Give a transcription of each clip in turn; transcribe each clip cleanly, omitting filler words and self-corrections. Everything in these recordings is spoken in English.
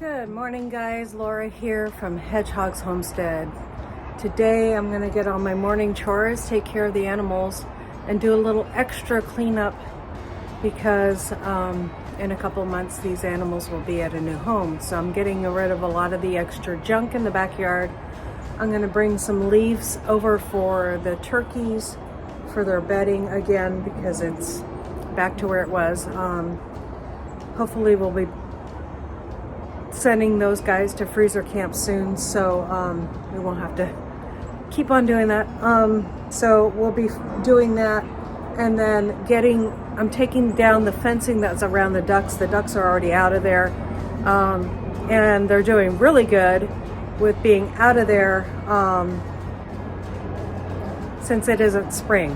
Good morning, guys. Laura here from Hedgehog's Homestead. Today I'm going to get on my morning chores, take care of the animals, and do a little extra cleanup because in a couple months these animals will be at a new home. So I'm getting rid of a lot of the extra junk in the backyard. I'm going to bring some leaves over for the turkeys for their bedding again because it's back to where it was. Hopefully we'll be sending those guys to freezer camp soon, so we won't have to keep on doing that. So we'll be doing that, and then I'm taking down the fencing that's around the ducks. The ducks are already out of there, and they're doing really good with being out of there since it isn't spring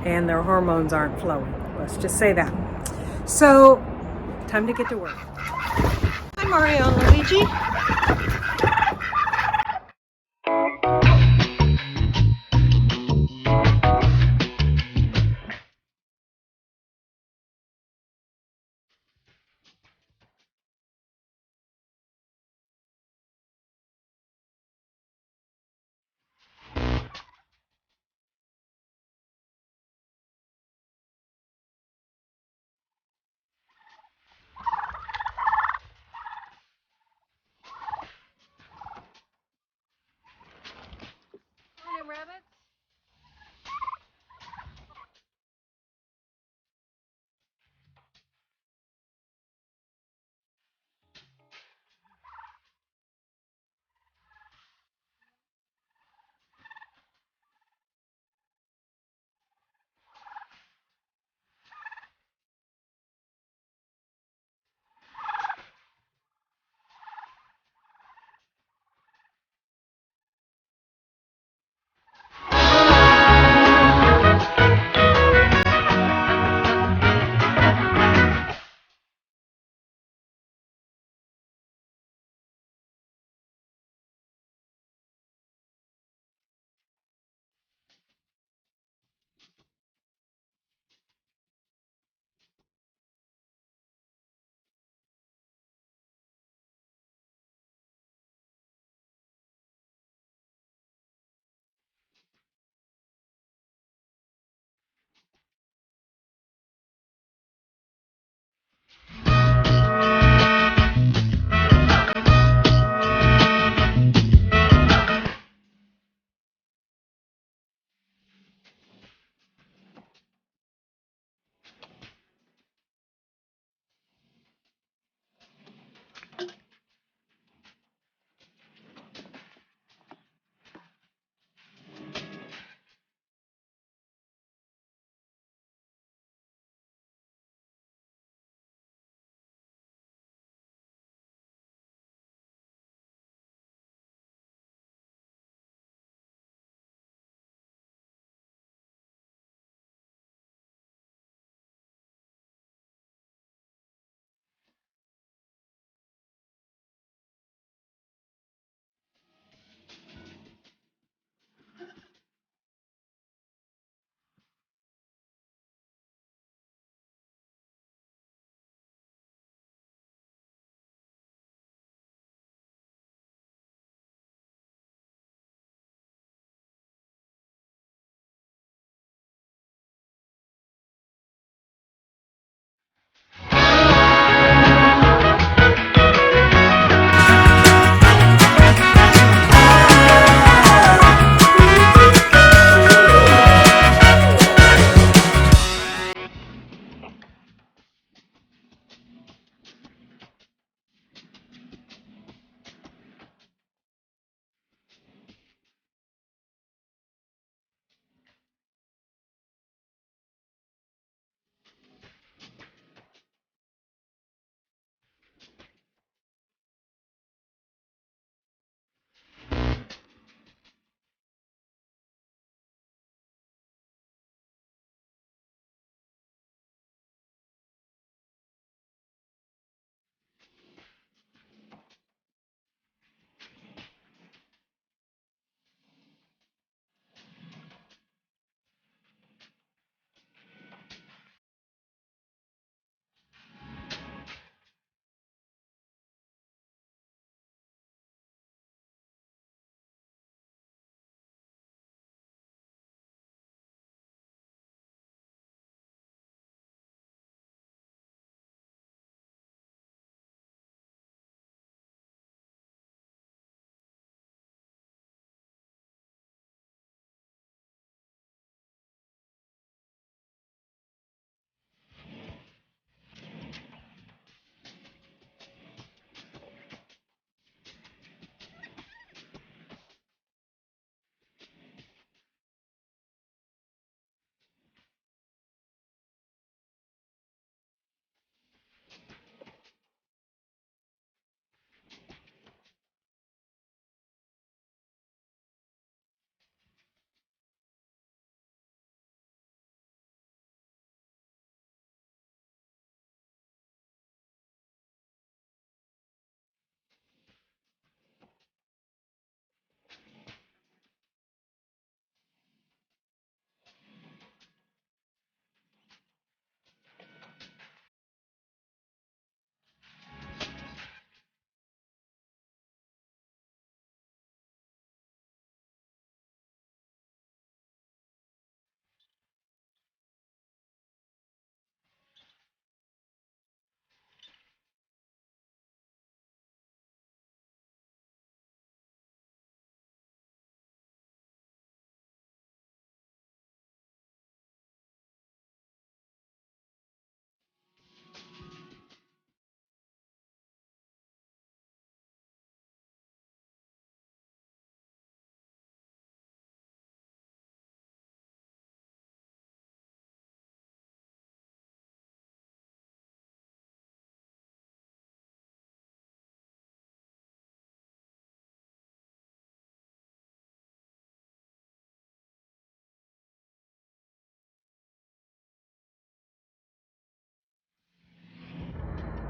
and their hormones aren't flowing. Let's just say that. So, time to get to work. Hi, Mario and Luigi.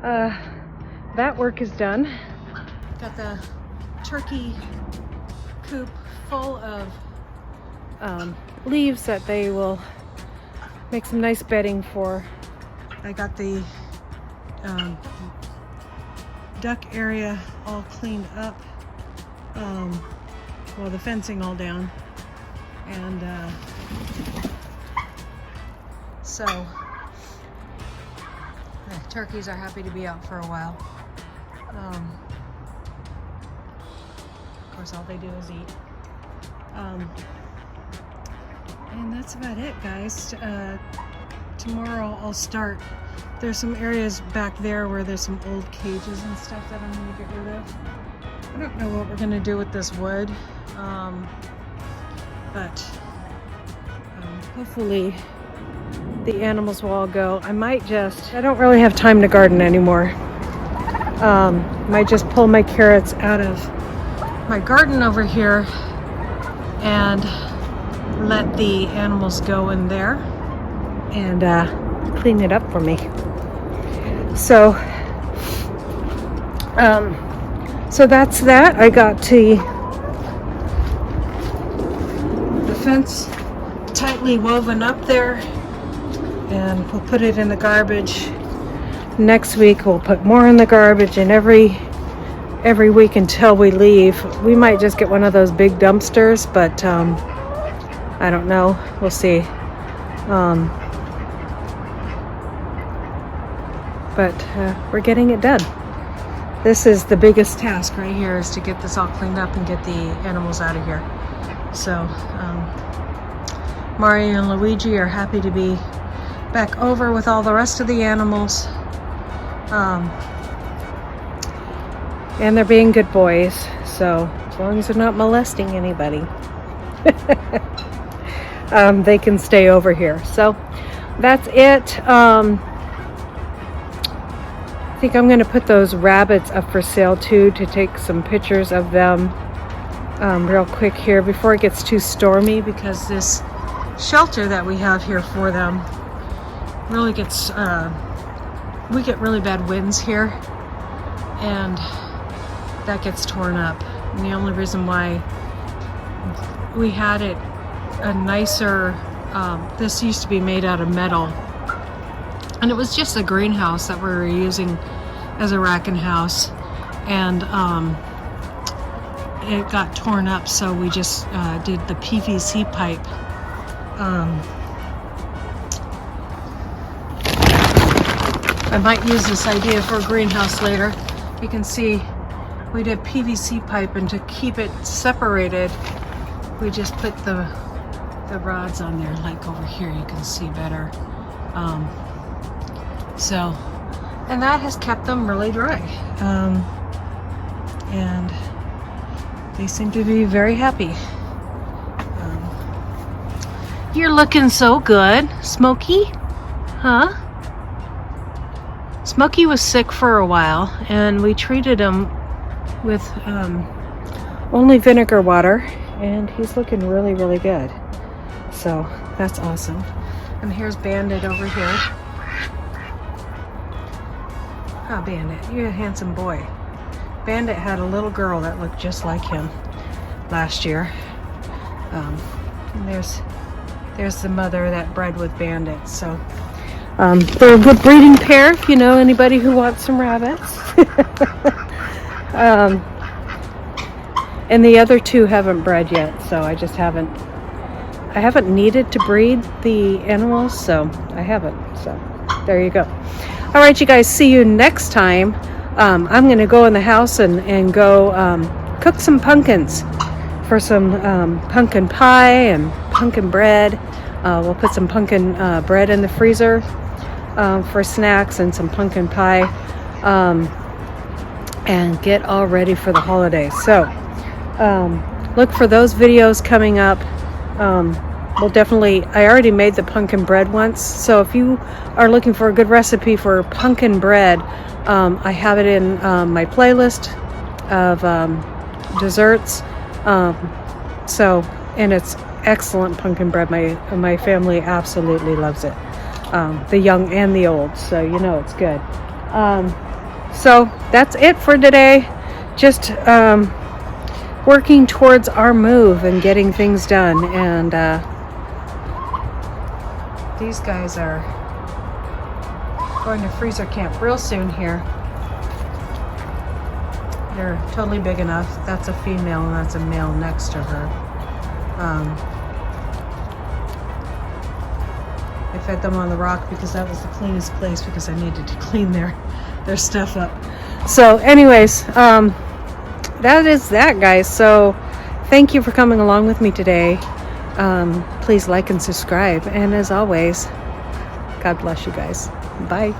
That work is done. Got the turkey coop full of leaves that they will make some nice bedding for. I got the duck area all cleaned up. Well, the fencing all down. And so the turkeys are happy to be out for a while. Of course, all they do is eat. And that's about it, guys. Tomorrow I'll start. There's some areas back there where there's some old cages and stuff that I'm going to get rid of. I don't know what we're going to do with this wood, but hopefully the animals will all go. I don't really have time to garden anymore. Might just pull my carrots out of my garden over here and let the animals go in there and clean it up for me. So so that's that. I got the fence tightly woven up there, and we'll put it in the garbage. Next week we'll put more in the garbage, and every week until we leave. We might just get one of those big dumpsters, but I don't know. We'll see. But we're getting it done. This is the biggest task right here, is to get this all cleaned up and get the animals out of here. So Mario and Luigi are happy to be back over with all the rest of the animals. And they're being good boys, so as long as they're not molesting anybody, they can stay over here. So that's it. I think I'm going to put those rabbits up for sale too, to take some pictures of them real quick here before it gets too stormy, because this shelter that we have here for them really gets we get really bad winds here, and that gets torn up. And the only reason why we had it a nicer, this used to be made out of metal, and it was just a greenhouse that we were using as a racking house, and it got torn up, so we just did the PVC pipe. I might use this idea for a greenhouse later. You can see we did PVC pipe, and to keep it separated, we just put the rods on there, like over here you can see better. And that has kept them really dry. And they seem to be very happy. You're looking so good, Smokey. Huh? Smokey was sick for a while, and we treated him with only vinegar water, and he's looking really, really good. So that's awesome. And here's Bandit over here. Oh, Bandit, you're a handsome boy. Bandit had a little girl that looked just like him last year. And there's the mother that bred with Bandit. So they're a good breeding pair, if you know anybody who wants some rabbits. And the other two haven't bred yet, so I haven't needed to breed the animals, so I haven't. So there you go. All right, you guys, see you next time. I'm going to go in the house and go cook some pumpkins for some pumpkin pie and pumpkin bread. We'll put some pumpkin bread in the freezer for snacks, and some pumpkin pie, and get all ready for the holidays. So look for those videos coming up. We'll definitely, I already made the pumpkin bread once, so if you are looking for a good recipe for pumpkin bread, I have it in my playlist of desserts. And it's excellent pumpkin bread. My family absolutely loves it. The young and the old, so you know it's good. So that's it for today. Just working towards our move and getting things done. And these guys are going to freezer camp real soon here. They're totally big enough. That's a female and that's a male next to her. I fed them on the rock because that was the cleanest place, because I needed to clean their stuff up. So anyways, that is that, guys. So thank you for coming along with me today. Please like and subscribe. And as always, God bless you guys. Bye.